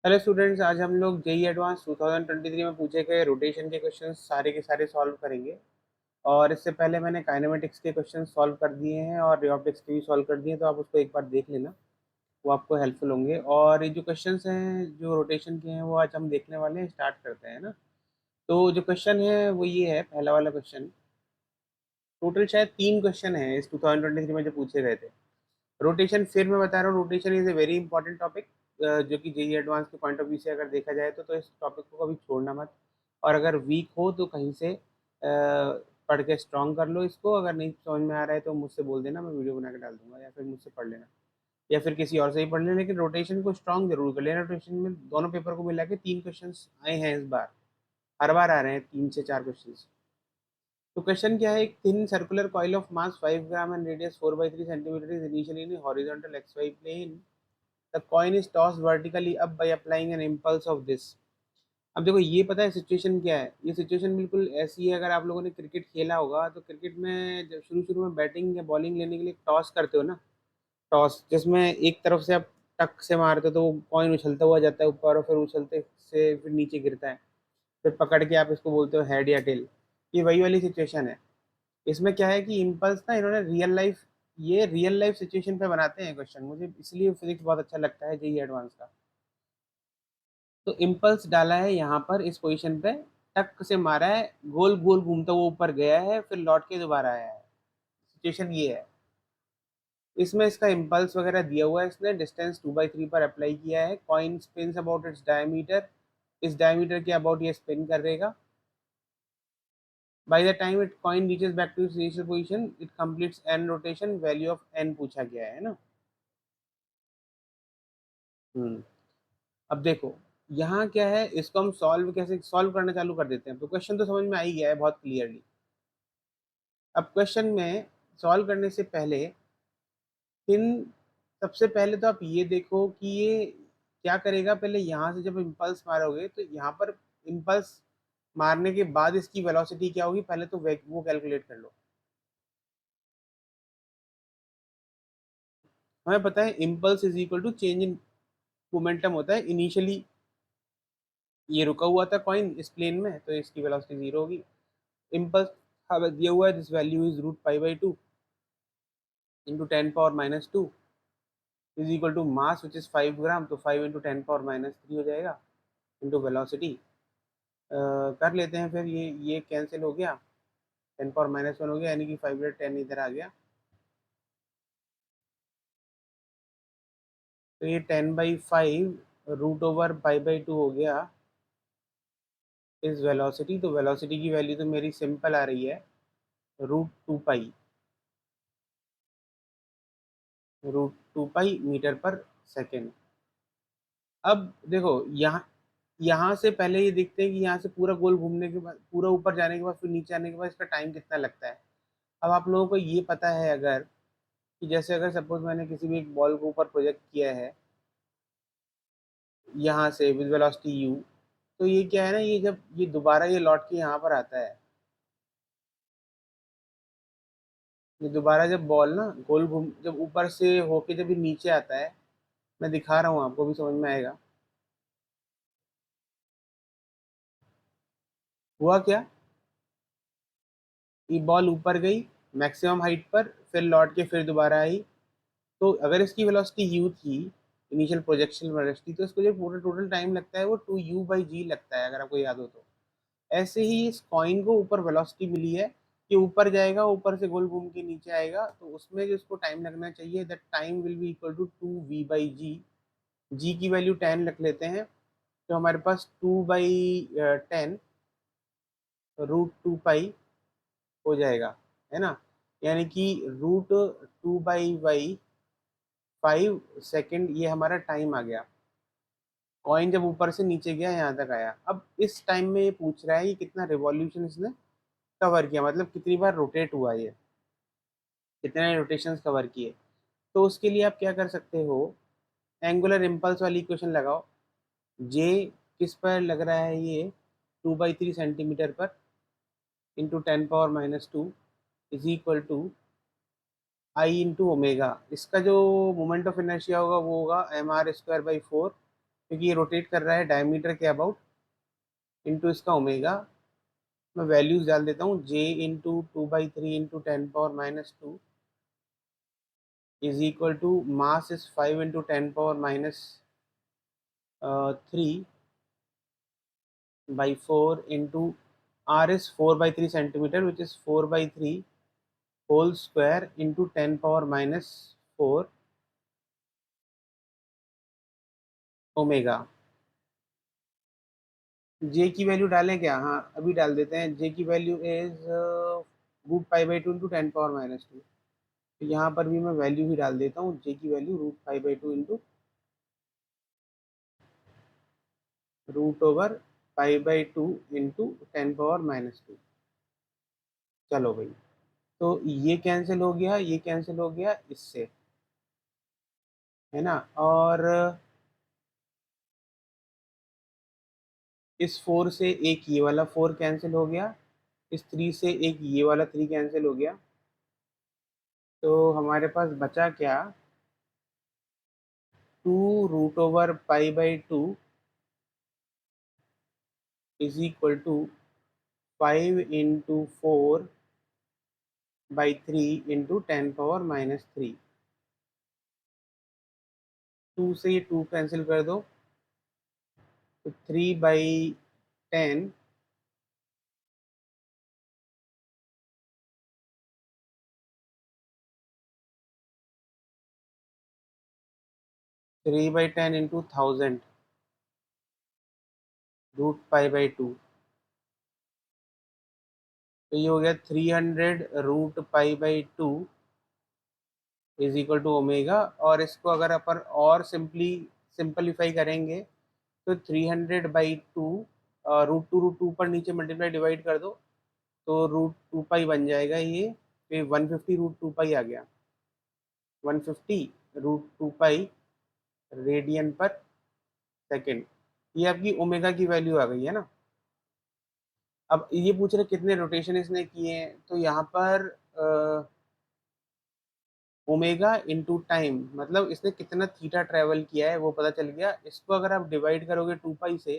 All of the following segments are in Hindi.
हेलो स्टूडेंट्स, आज हम लोग जेई एडवांस 2023 में पूछे गए रोटेशन के क्वेश्चंस सारे के सारे सॉल्व करेंगे। और इससे पहले मैंने काइनेमेटिक्स के क्वेश्चंस सॉल्व कर दिए हैं और रे ऑप्टिक्स के भी सॉल्व कर दिए हैं, तो आप उसको एक बार देख लेना, वो आपको हेल्पफुल होंगे। और ये जो क्वेश्चंस हैं जो रोटेशन के हैं वो आज हम देखने वाले हैं। स्टार्ट करते हैं ना। तो जो क्वेश्चन है वो ये है, पहला वाला क्वेश्चन। टोटल शायद 3 क्वेश्चन है इस 2023 में जो पूछे गए थे। रोटेशन, फिर मैं बता रहा हूँ, rotation is a very important topic, जो कि जेई एडवांस के पॉइंट ऑफ व्यू से अगर देखा जाए तो इस टॉपिक को कभी छोड़ना मत। और अगर वीक हो तो कहीं से पढ़ के स्ट्रॉन्ग कर लो इसको। अगर नहीं समझ में आ रहा है तो मुझसे बोल देना, मैं वीडियो बना के डाल दूंगा, या फिर मुझसे पढ़ लेना, या फिर किसी और से ही पढ़ लेना। लेकिन रोटेशन को स्ट्रॉन्ग जरूर कर लेना। रोटेशन में दोनों पेपर को मिला के 3 क्वेश्चन आए हैं इस बार। हर बार आ रहे हैं 3 से 4 क्वेश्चन। तो क्वेश्चन क्या है, एक thin circular coil of mass 5 gram and radius 4/3 centimetre is initially in horizontal XY plane. The coin is tossed vertically up by applying an impulse of this. अब देखो, ये पता है सिचुएशन क्या है। ये सिचुएशन बिल्कुल ऐसी है, अगर आप लोगों ने क्रिकेट खेला होगा तो क्रिकेट में जब शुरू शुरू में बैटिंग या बॉलिंग लेने के लिए टॉस करते हो ना, टॉस जिसमें एक तरफ से आप टक से मारते हो तो वो कॉइन उछलता हुआ जाता है ऊपर, और फिर उछलते से फिर नीचे गिरता है। फिर पकड़ के आप इसको बोलते हो हेड या टेल। ये वही वाली सिचुएशन है। इसमें क्या है कि इम्पल्स ना इन्होंने रियल लाइफ, ये रियल लाइफ सिचुएशन पे बनाते हैं क्वेश्चन। मुझे इसलिए फिजिक्स बहुत अच्छा लगता है जेई एडवांस का। तो इम्पल्स डाला है यहाँ पर इस पोजीशन पे, टक से मारा है, गोल गोल घूमता हुआ ऊपर गया है, फिर लौट के दोबारा आया है। सिचुएशन ये है। इसमें इसका इम्पल्स वगैरह दिया हुआ है, इसने डिस्टेंस 2/3 पर अप्लाई किया है। Coin spins about its diameter, इस डायमीटर के अबाउट ये स्पिन करेगा। By the time it coin reaches back to its initial position it completes N rotation, value of N पूछा गया है ना। अब देखो, यहाँ क्या है, इसको हम सॉल्व कैसे सॉल्व करना चालू कर देते हैं। तो क्वेश्चन तो समझ में आ ही गया है बहुत क्लियरली। अब क्वेश्चन में सॉल्व करने से पहले इन सबसे पहले तो आप ये देखो कि ये क्या करेगा। पहले यहाँ से जब इम्पल्स मारोगे तो यहाँ पर इम्पल्स मारने के बाद इसकी वेलोसिटी क्या होगी, पहले तो वो कैलकुलेट कर लो। हमें पता है impulse is equal to change in momentum होता है। इनिशियली ये रुका हुआ था कॉइन इस प्लेन में, तो इसकी वेलोसिटी 0 होगी। इम्पल्स हमें दिया हुआ है, this value is √π/2 into 10⁻⁻² is equal to mass which is 5 gram, तो 5 इंटू 10⁻³ हो जाएगा, इंटू वेलोसिटी। कर लेते हैं फिर, ये कैंसिल हो गया, 10⁻⁻1 हो गया, यानी कि 5/10 इधर आ गया। तो ये 10/5 √π/2 हो गया इस वेलोसिटी। तो वेलोसिटी की वैल्यू तो मेरी सिंपल आ रही है, √2π, √2π मीटर पर सेकेंड। अब देखो, यहाँ यहाँ से पहले ये देखते हैं कि यहाँ से पूरा गोल घूमने के बाद, पूरा ऊपर जाने के बाद, फिर नीचे आने के बाद इसका टाइम कितना लगता है। अब आप लोगों को ये पता है अगर, कि जैसे अगर सपोज मैंने किसी भी एक बॉल को ऊपर प्रोजेक्ट किया है यहाँ से विद वेलोसिटी u, तो ये क्या है ना, ये जब ये दोबारा ये लौट के यहाँ पर आता है, ये दोबारा जब बॉल ना गोल घूम जब ऊपर से होके जब ये नीचे आता है, मैं दिखा रहा हूँ आपको भी समझ में आएगा। हुआ क्या, ये बॉल ऊपर गई मैक्सिमम हाइट पर, फिर लौट के फिर दोबारा आई। तो अगर इसकी वेलोसिटी u थी, इनिशियल प्रोजेक्शन वेलोसिटी, तो इसको जो पूरा टोटल टाइम लगता है वो 2u/g लगता है, अगर आपको याद हो तो। ऐसे ही इस कॉइन को ऊपर वेलोसिटी मिली है कि ऊपर जाएगा, ऊपर से गोल घूम के नीचे आएगा, तो उसमें जो इसको टाइम लगना चाहिए, that time will be equal to 2v/g। G की वैल्यू 10 रख लेते हैं, तो हमारे पास 2/10 √2π हो जाएगा, है ना। यानी कि √2π/5 सेकेंड, ये हमारा टाइम आ गया। कॉइन जब ऊपर से नीचे गया यहाँ तक आया। अब इस टाइम में ये पूछ रहा है कि कितना रिवॉल्यूशन इसने कवर किया, मतलब कितनी बार रोटेट हुआ ये, कितने रोटेशंस कवर किए। तो उसके लिए आप क्या कर सकते हो, एंगुलर इम्पल्स वाली इक्वेशन लगाओ। जे किस पर लग रहा है, ये 2/3 सेंटीमीटर पर, into 10⁻⁻² is equal to I into omega. इसका जो मोमेंट ऑफ इनर्शिया होगा वो होगा mr² 4 क्योंकि ये रोटेट कर रहा है डायमीटर के अबाउट इंटू इसका ओमेगा। मैं वैल्यूज डाल देता हूँ, J into 2/3 into 10⁻⁻2 is equal to mass is 5 into 10⁻³ by 4 into r is 4/3 centimeter, which is 4/3 whole square into 10⁻⁻4 omega. J की वैल्यू डालें क्या? हाँ अभी डाल देते हैं। जे की वैल्यू इज √π/2 इंटू 10⁻⁻2। तो यहाँ पर भी मैं वैल्यू ही डाल देता हूँ, जे की वैल्यू √π/2 इंटू √π/2 इंटू 10⁻⁻2। चलो भाई, तो ये कैंसिल हो गया, ये कैंसिल हो गया इससे, है ना। और इस 4 से एक ये वाला 4 कैंसिल हो गया, इस 3 से एक ये वाला 3 कैंसिल हो गया। तो हमारे पास बचा क्या? 2√π/2 is equal to 5 into 4/3 into 10⁻⁻3। 2 से ये 2 कैंसिल कर दो, तो 3/10 3/10 इंटू 1000 √π/2। तो ये हो गया 300√π/2 इज इक्वल टू ओमेगा। और इसको अगर अपन और सिंपलीफाई करेंगे तो 300/2 √2 पर नीचे मल्टीप्लाई डिवाइड कर दो, तो √2π बन जाएगा ये। फिर 150 √2π आ गया, 150 √2π रेडियन पर सेकेंड। ये आपकी ओमेगा की वैल्यू आ गई है ना। अब ये पूछ रहे कितने रोटेशन इसने किए हैं, तो यहाँ पर ओमेगा इंटू टाइम, मतलब इसने कितना थीटा ट्रेवल किया है वो पता चल गया। इसको अगर आप डिवाइड करोगे 2π से,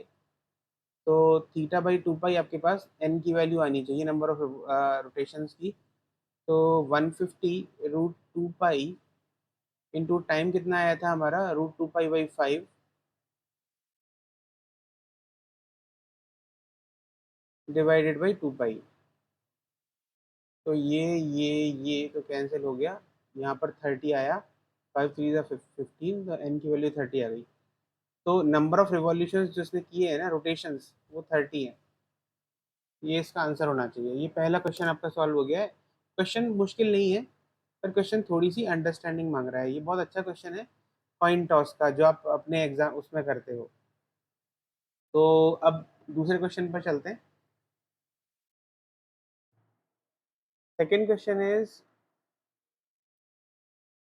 तो θ/2π आपके पास n की वैल्यू आनी चाहिए, नंबर ऑफ रोटेशंस की। तो 150√2π इंटू टाइम कितना आया था हमारा, √2π/5 डिवाइडेड बाई 2π। तो ये तो कैंसिल हो गया, यहाँ पर 30 आया, 5×3 = 15, तो n की वैल्यू 30 आ गई। तो नंबर ऑफ रिवॉल्यूशंस जिसने किए हैं ना, रोटेशंस, वो 30 है। ये इसका आंसर होना चाहिए। ये पहला क्वेश्चन आपका सॉल्व हो गया है। क्वेश्चन मुश्किल नहीं है, पर क्वेश्चन थोड़ी सी अंडरस्टैंडिंग मांग रहा है। ये बहुत अच्छा क्वेश्चन है कॉइन टॉस का, जो आप अपने एग्जाम उसमें करते हो। तो अब दूसरे क्वेश्चन पर चलते हैं। Second question is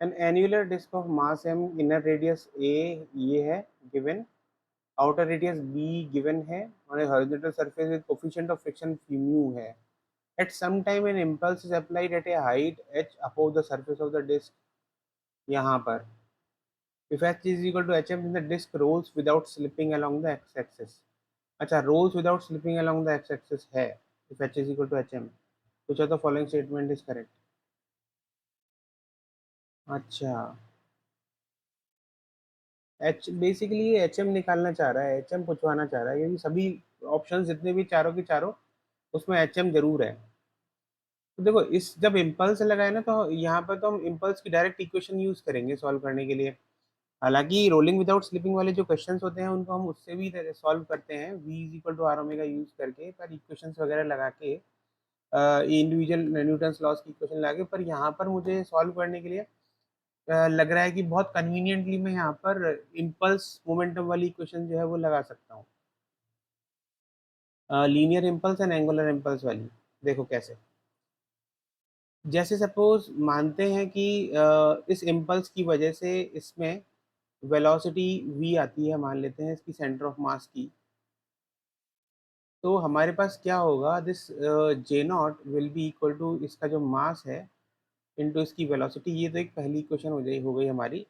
an annular disc of mass m, inner radius a ये है given, outer radius b given है, और horizontal surface with coefficient of friction mu है। At some time an impulse is applied at a height h above the surface of the disk, यहाँ पर if h is equal to hm then the disk rolls without slipping along the x-axis। अच्छा, rolls without slipping along the x-axis है if h is equal to hm, which of the following statement is correct? अच्छा, एच बेसिकली ये एच एम निकालना चाह रहा है, एच एम पूछवाना चाह रहा है, क्योंकि सभी ऑप्शन जितने भी चारों के चारों उसमें एच एम जरूर है। तो देखो, इस जब इम्पल्स लगाए ना, तो यहाँ पर तो हम इम्पल्स की डायरेक्ट इक्वेशन यूज करेंगे सॉल्व करने के लिए। हालांकि रोलिंग विदाउट स्लिपिंग वाले जो क्वेश्चंस होते हैं उनको हम उससे भी सॉल्व करते हैं, v is equal to R omega use करके, पर इक्वेशंस वगैरह लगा के, इंडिविजुअल न्यूटन्स लॉस की इक्वेशन लगा के। पर यहाँ पर मुझे सॉल्व करने के लिए लग रहा है कि बहुत कन्वीनियंटली मैं यहाँ पर इम्पल्स मोमेंटम वाली इक्वेशन जो है वो लगा सकता हूँ, linear impulse and angular impulse वाली। देखो कैसे, जैसे सपोज मानते हैं कि इस इम्पल्स की वजह से इसमें वेलोसिटी v आती है, मान लेते हैं इसकी सेंटर ऑफ मास की। तो हमारे पास क्या होगा, this J0 will be equal to इसका जो मास है इंटू इसकी वेलोसिटी। ये तो एक पहली इक्वेशन हो गई हमारी।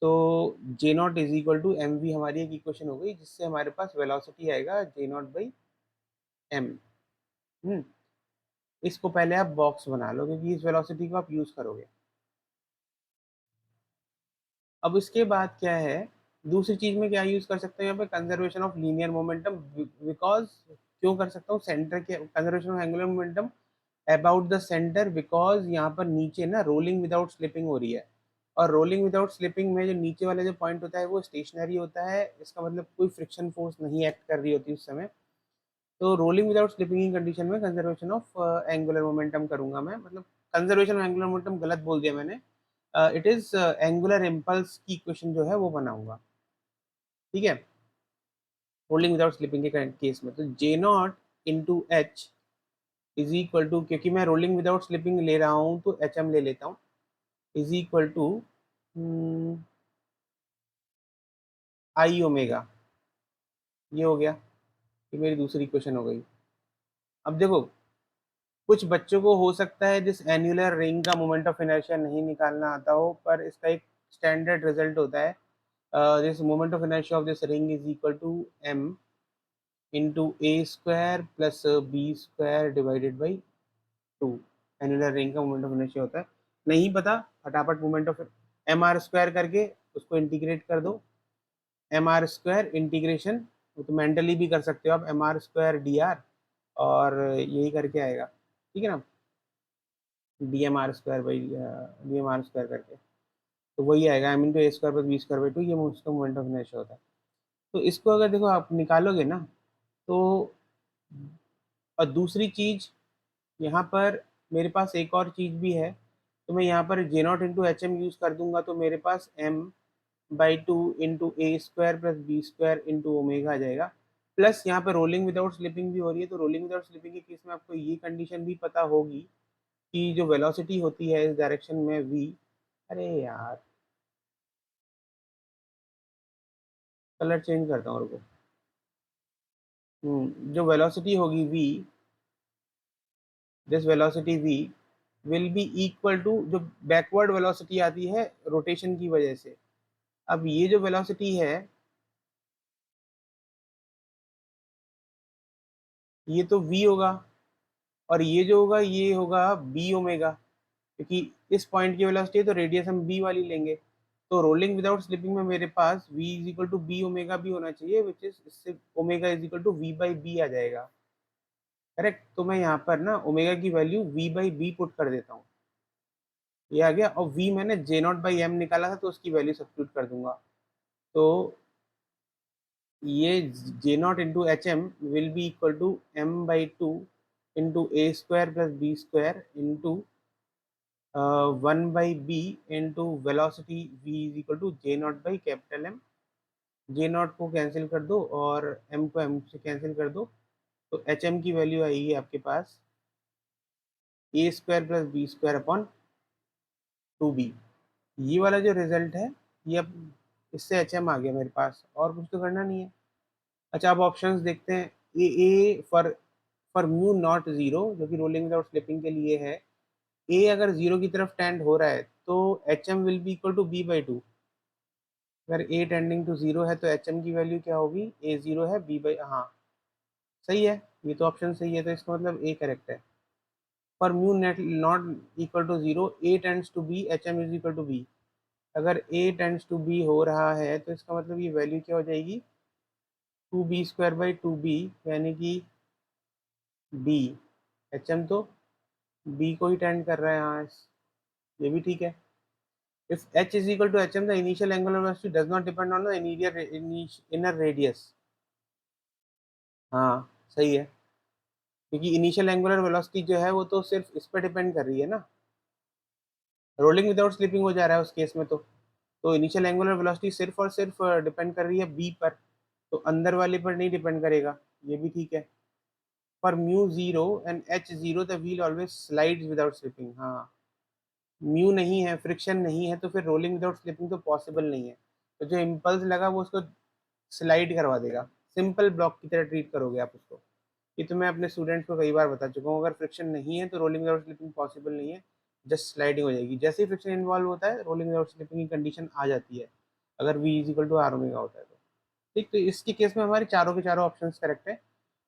तो J naught is equal to M V हमारी एक इक्वेशन हो गई, जिससे हमारे पास वेलोसिटी आएगा जे नॉट बाई एम। इसको पहले आप बॉक्स बना लो, क्योंकि इस वेलोसिटी को आप यूज करोगे। अब इसके बाद क्या है, दूसरी चीज में क्या यूज कर सकते हैं यहाँ पे, conservation of linear momentum. Because क्यों कर सकता हूँ, सेंटर के conservation of angular momentum about the centre, because यहाँ पर नीचे ना रोलिंग विदाउट स्लिपिंग हो रही है, और रोलिंग विदाउट स्लिपिंग में जो नीचे वाला जो पॉइंट होता है वो स्टेशनरी होता है। इसका मतलब कोई फ्रिक्शन फोर्स नहीं एक्ट कर रही होती उस समय। तो रोलिंग विदाउट स्लिपिंग की कंडीशन में कंजर्वेशन ऑफ एंगुलर मोमेंटम करूंगा मैं, मतलब कंजर्वेशन ऑफ एंगुलर मोमेंटम गलत बोल दिया मैंने, इट इज एंगुलर इम्पल्स की इक्वेशन जो है वो बनाऊंगा। ठीक है, रोलिंग विदाउट स्लिपिंग के केस में तो J naught into H is equal to, क्योंकि मैं रोलिंग विदाउट स्लिपिंग ले रहा हूँ तो एच एम ले लेता हूँ, is equal to I omega. ये हो गया, ये मेरी दूसरी क्वेश्चन हो गई। अब देखो, कुछ बच्चों को हो सकता है जिस एन्युलर रिंग का मोमेंट ऑफ इनर्शिया नहीं निकालना आता हो, पर इसका एक स्टैंडर्ड रिजल्ट होता है, this moment of inertia of this ring is equal to M into A square plus B square divided by two. Annular ring का मोमेंट ऑफ इनर्शिया होता है, नहीं पता, फटाफट moment of M R square करके उसको इंटीग्रेट कर दो। एम आर स्क्वायर इंटीग्रेशन, तो मेंटली भी कर सकते हो आप, M R square D R, और यही करके आएगा, ठीक है ना, D M R square by D M R square करके, तो वही आएगा, M into A square plus B square by two, ये उसका मोमेंट ऑफ इनर्शिया होता है। तो इसको अगर देखो आप निकालोगे ना, तो और दूसरी चीज यहाँ पर मेरे पास एक और चीज भी है, तो मैं यहाँ पर J naught into H M use कर दूंगा, तो मेरे पास M by two into A square plus B square into omega आ जाएगा। प्लस यहाँ पे रोलिंग विदाउट स्लिपिंग भी हो रही है, तो रोलिंग विदाउट स्लिपिंग के केस में आपको ये कंडीशन भी पता होगी कि जो वेलोसिटी होती है इस डायरेक्शन में वी, अरे यार कलर चेंज करता हूँ रुको। जो वेलोसिटी होगी V, this velocity V will be equal to जो बैकवर्ड वेलोसिटी आती है रोटेशन की वजह से। अब ये जो वेलोसिटी है, ये तो v होगा, और ये जो होगा ये होगा b ओमेगा, क्योंकि इस पॉइंट की वेलोसिटी है तो रेडियस हम b वाली लेंगे। तो रोलिंग विदाउट स्लिपिंग में मेरे पास v is equal to B omega भी होना चाहिए, विच इज इससे omega is equal to v by B आ जाएगा। करेक्ट, तो मैं यहाँ पर ना ओमेगा की value v by B put कर देता हूँ, ये आ गया, और v मैंने जे नॉट बाई एम निकाला था तो उसकी वैल्यू सब्स्टिट्यूट कर दूंगा। तो ये J naught into H M will be equal to M by two into A square plus B square into one by B into velocity V is equal to J naught by capital M. J naught को कैंसिल कर दो और एम को एम से कैंसिल कर दो, तो एच एम की वैल्यू आएगी आपके पास A square plus B square upon two B. ये वाला जो रिजल्ट है, ये अब इससे एच एम आ गया मेरे पास, और कुछ तो करना नहीं है। अच्छा, अब ऑप्शंस देखते हैं। A for mu naught zero, जो कि रोलिंग विदाउट स्लिपिंग के लिए है, ए अगर जीरो की तरफ टेंड हो रहा है तो H M will be equal to B by two. अगर ए टेंडिंग टू जीरो है तो एच एम की वैल्यू क्या होगी, ए जीरो है बी बाई, हाँ सही है, ये तो ऑप्शन सही है, तो इसका मतलब ए करेक्ट है। For mu net not equal to zero A tends to B H M is equal to B. अगर ए टेंड्स टू बी हो रहा है तो इसका मतलब ये वैल्यू क्या हो जाएगी, two B square by two B, यानी कि बी, एच एम तो बी को ही टेंड कर रहा है, हाँ ये भी ठीक है। If H is equal to H M the initial angular velocity does not depend on the inner radius. हाँ सही है, क्योंकि इनिशियल एंगुलर वेलोसिटी जो है वो तो सिर्फ इस पर डिपेंड कर रही है ना, रोलिंग विदाउट स्लिपिंग हो जा रहा है उस केस में, तो इनिशियल एंगुलर वेलोसिटी सिर्फ और सिर्फ डिपेंड कर रही है बी पर, तो अंदर वाले पर नहीं डिपेंड करेगा, ये भी ठीक है। For mu zero and H zero the wheel always slides without slipping. हाँ, म्यू नहीं है, फ्रिक्शन नहीं है, तो फिर रोलिंग विदाउट स्लिपिंग तो पॉसिबल नहीं है, तो जो इम्पल्स लगा वो उसको स्लाइड करवा देगा, सिंपल ब्लॉक की तरह ट्रीट करोगे आप उसको। ये तो मैं अपने स्टूडेंट्स को कई बार बता चुका हूँ, अगर फ्रिक्शन नहीं है तो रोलिंग विदाउट स्लिपिंग पॉसिबल नहीं है, जस्ट स्लाइडिंग हो जाएगी। जैसे ही फ्रिक्शन इन्वॉल्व होता है रोलिंग विदाउट स्लिपिंग की कंडीशन आ जाती है। अगर v is equal to R omega होता है तो। ठीक, तो इसके केस में हमारे चारों के चारों ऑप्शंस करेक्ट है,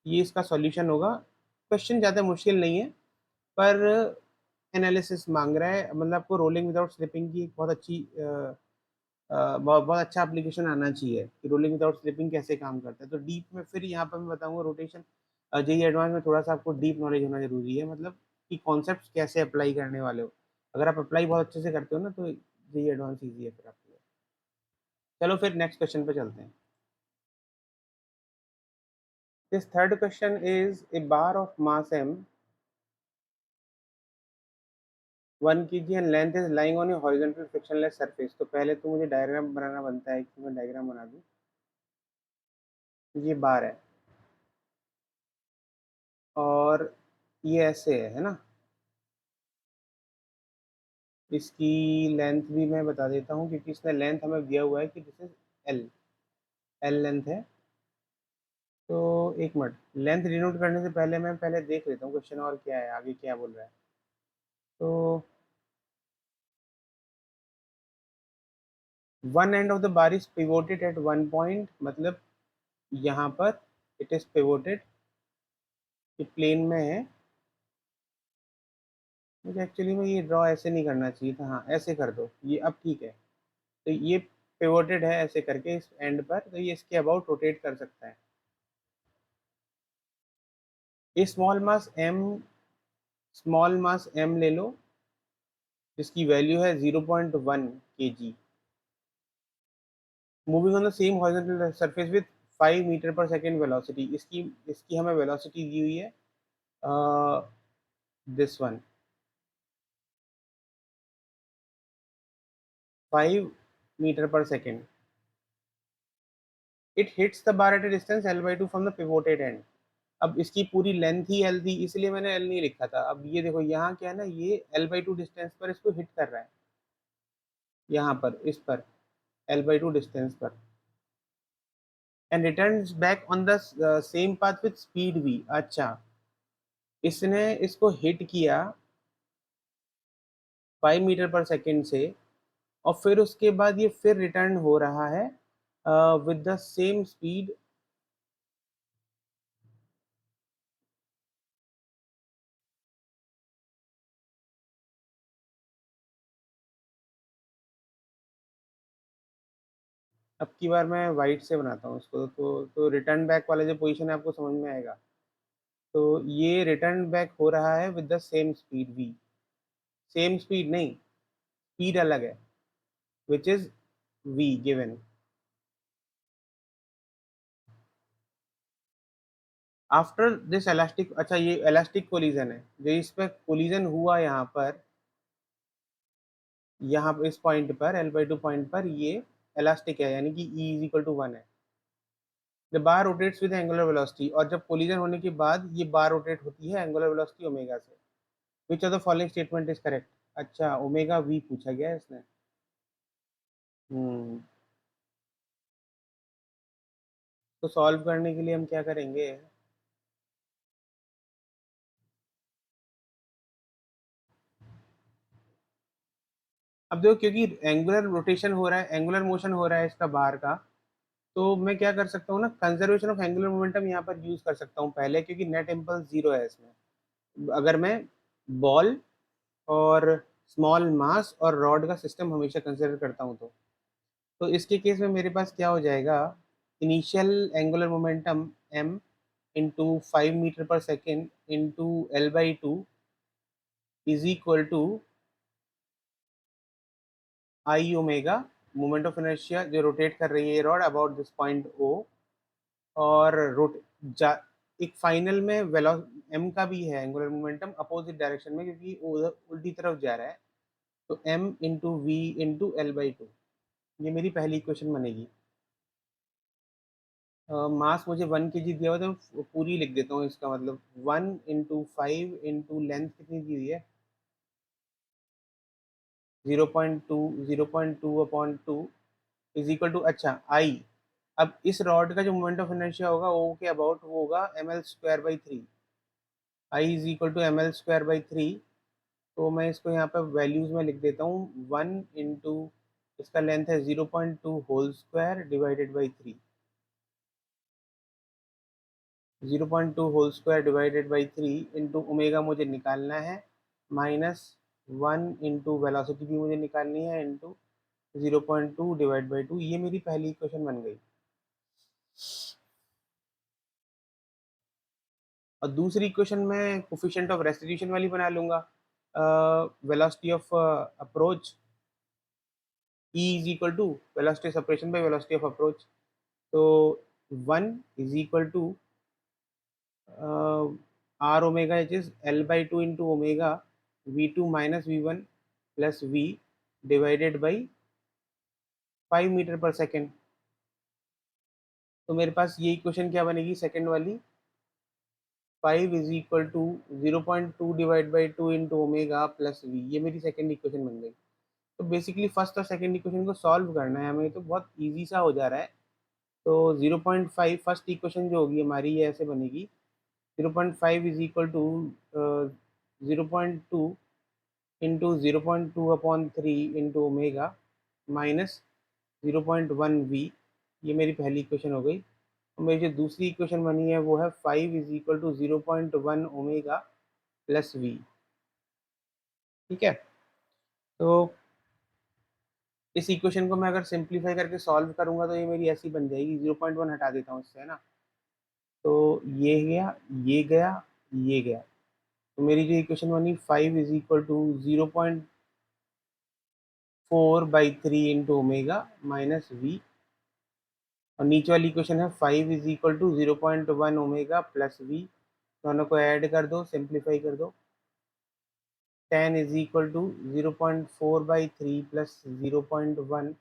ये इसका सॉल्यूशन होगा। क्वेश्चन ज़्यादा मुश्किल नहीं है, पर एनालिसिस मांग रहा है, मतलब आपको रोलिंग विदाउट स्लिपिंग की एक बहुत अच्छी बहुत बहुत अच्छा एप्लीकेशन आना चाहिए कि रोलिंग विदाउट स्लिपिंग कैसे काम करता है। तो डीप में फिर यहाँ पर मैं बताऊंगा रोटेशन, जेई एडवांस में थोड़ा सा आपको डीप नॉलेज होना जरूरी है, मतलब कि कॉन्सेप्ट कैसे अप्लाई करने वाले हो। अगर आप अप्लाई बहुत अच्छे से करते हो ना तो जेई एडवांस ईजी है फिर आपके लिए। चलो फिर नेक्स्ट क्वेश्चन पे चलते हैं। This third question is a bar of mass m 1 kg and length is lying on A horizontal frictionless surface. तो पहले तो मुझे डायग्राम बनाना बनता है कि मैं डायग्राम बना दूं। ये बार है और ये ऐसे है ना। इसकी लेंथ भी मैं बता देता हूँ क्योंकि इसने लेंथ हमें दिया हुआ है कि this is L, L length है। तो एक मिनट, लेंथ डिनोट करने से पहले मैं पहले देख लेता हूँ क्वेश्चन और क्या है, आगे क्या बोल रहा है। तो one end of the bar is pivoted at one point, मतलब यहाँ पर इट इज पिवोटेड, ये प्लेन में है। मुझे एक्चुअली में ये ड्रॉ ऐसे नहीं करना चाहिए था, हाँ ऐसे कर दो, ये अब ठीक है। तो ये पिवोटेड है ऐसे करके इस एंड पर, तो ये इसके अबाउट रोटेट कर सकता है। ये स्मॉल मास m ले लो जिसकी वैल्यू है 0.1 kg, moving on the same horizontal surface with 5 metre पर सेकेंड वेलोसिटी। इसकी इसकी हमें वेलोसिटी दी हुई है दिस वन, 5 मीटर पर second. It hits the bar at a distance l/2 from the pivoted end. अब इसकी पूरी लेंथ ही l थी इसलिए मैंने l नहीं लिखा था। अब ये देखो यहाँ क्या है ना, ये l/2 डिस्टेंस पर इसको हिट कर रहा है, यहाँ पर इस पर l/2 डिस्टेंस पर, and returns back on the same path with speed v। अच्छा, इसने इसको हिट किया 5 मीटर पर सेकेंड से, और फिर उसके बाद ये फिर रिटर्न हो रहा है विद द सेम स्पीड। अब की बार मैं वाइट से बनाता हूँ इसको, तो रिटर्न बैक वाला जो पोजीशन है आपको समझ में आएगा। तो ये रिटर्न बैक हो रहा है with the same speed v, same speed नहीं, स्पीड अलग है, which is v given after this elastic. अच्छा, ये इलास्टिक कोलिजन है, जो इस पर कोलिजन हुआ यहाँ पर, यहाँ पे इस पॉइंट पर l/2 पॉइंट पर ये इलास्टिक है, यानी कि E इज इक्वल टू 1 है। The bar rotates with angular velocity, और जब कोलिजन होने के बाद ये बार रोटेट होती है एंगुलर वेलोसिटी ओमेगा से। Which of the following statement is correct. अच्छा, ओमेगा v पूछा गया है इसने। हम्म, तो सॉल्व करने के लिए हम क्या करेंगे। अब देखो, क्योंकि एंगुलर रोटेशन हो रहा है, एंगुलर मोशन हो रहा है इसका बार का, तो मैं क्या कर सकता हूँ ना, कंजर्वेशन ऑफ एंगुलर मोमेंटम यहाँ पर यूज कर सकता हूँ पहले, क्योंकि नेट इम्पल्स जीरो है इसमें। अगर मैं बॉल और स्मॉल मास और रॉड का सिस्टम हमेशा कंसिडर करता हूँ तो इसके केस में मेरे पास क्या हो जाएगा, initial angular momentum m into 5 metre पर second into l/2 is equal to I omega, moment of inertia जो रोटेट कर रही है rod about this point O, और रोट जा एक फाइनल में वेलो m का भी है एंगुलर मोमेंटम अपोजिट डायरेक्शन में, क्योंकि वो उधर उल्टी तरफ जा रहा है। तो m into we into l/2, ये मेरी पहली इक्वेशन बनेगी। मास मुझे 1 kg दिया हुआ, तो मैं पूरी लिख देता हूँ, इसका मतलब 1 इंटू 5 इंटू लेंथ कितनी दी हुई है 0.2, 0.2/2 इज इक्वल टू, अच्छा आई। अब इस रॉड का जो मोमेंट ऑफ इनर्शिया होगा वो के अबाउट वो होगा ml²/3, I is equal to ml²/3। तो मैं इसको यहाँ पर वैल्यूज में लिख देता हूँ 1 इंटू इसका लेंथ है 0.2 whole square divided by 3। 0.2 whole square divided by 3 into omega मुझे निकालना है, -1 इंटू वेलोसिटी भी मुझे निकालनी है, इंटू 0.2 डिवाइड बाई 2। ये मेरी पहली इक्वेशन बन गई। और दूसरी इक्वेशन में कोफिशिएंट ऑफ रेस्टिट्यूशन वाली बना लूंगा। Velocity of approach E is equal to velocity separation by velocity of approach. तो 1 is equal to R omega it is L/2 into omega V2 minus V1 plus V divided by 5 metre पर सेकेंड। तो मेरे पास ये इक्वेशन क्या बनेगी, सेकेंड वाली, 5 is equal to 0.2 divide by 2 into omega plus V। ये मेरी सेकेंड इक्वेशन बन गई। तो बेसिकली फर्स्ट और सेकेंड इक्वेशन को सॉल्व करना है हमें, तो बहुत इजी सा हो जा रहा है। तो 0.5 फर्स्ट इक्वेशन जो होगी हमारी, ये ऐसे बनेगी, 0.5 is equal to 0.2 into 0.2/3 into omega minus 0.1 V। ये मेरी पहली इक्वेशन हो गई। और मेरी जो दूसरी इक्वेशन बनी है वो है 5 is equal to 0.1 omega plus V। ठीक है। तो इस इक्वेशन को मैं अगर सिंप्लीफाई करके सॉल्व करूंगा तो ये मेरी ऐसी बन जाएगी, 0.1 हटा देता हूँ इससे, है ना। तो ये गया, ये गया, ये गया। तो मेरी जो इक्वेशन बनी, 5 is equal to 0.4/3 into omega minus V। और नीचे वाली इक्वेशन है 5 is equal to 0.1 omega plus V। दोनों को ऐड कर दो, सिंप्लीफाई कर दो। 10 is equal to 0.4/3 plus 0.1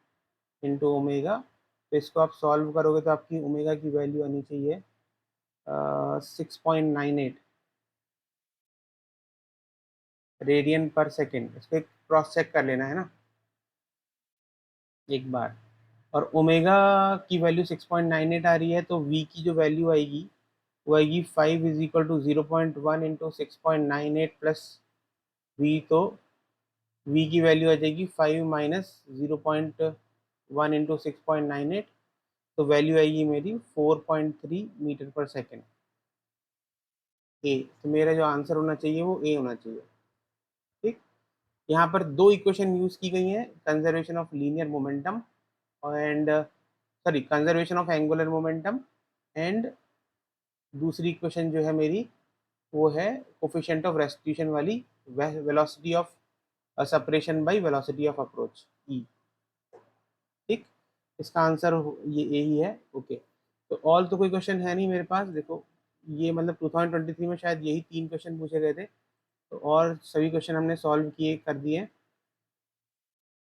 into omega. तो इसको आप सॉल्व करोगे तो आपकी ओमेगा की वैल्यू आनी चाहिए 6.98 रेडियन पर सेकेंड। इसको एक क्रॉस चेक कर लेना है ना एक बार। और ओमेगा की वैल्यू 6.98 आ रही है, तो वी की जो वैल्यू आएगी वो आएगी 5 is equal to 0.1 into 6.98 plus V. तो वी की वैल्यू आ जाएगी 5 माइनस 0.1 इंटू 6.98। तो वैल्यू आएगी मेरी 4.3 मीटर पर सेकेंड, ए। तो मेरा जो आंसर होना चाहिए वो ए होना चाहिए। ठीक। यहाँ पर दो इक्वेशन यूज की गई हैं, conservation of linear momentum and sorry conservation of angular momentum, and दूसरी इक्वेशन जो है मेरी वो है कोफिशिएंट ऑफ रेस्टिट्यूशन वाली, velocity of separation by velocity of approach E. ठीक। इसका आंसर ये यही है। ओके। तो ऑल तो कोई क्वेश्चन है नहीं मेरे पास। देखो ये मतलब 2023 में शायद यही 3 क्वेश्चन पूछे गए थे, तो और सभी क्वेश्चन हमने सॉल्व किए कर दिए।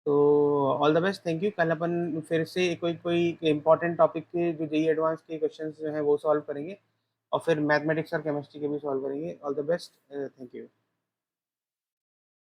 तो all the best, thank you. कल अपन फिर से कोई कोई इंपॉर्टेंट टॉपिक के जो जेई एडवांस के क्वेश्चन जो हैं वो सॉल्व करेंगे, और फिर मैथमेटिक्स और केमिस्ट्री के भी सॉल्व करेंगे। All the best, thank you.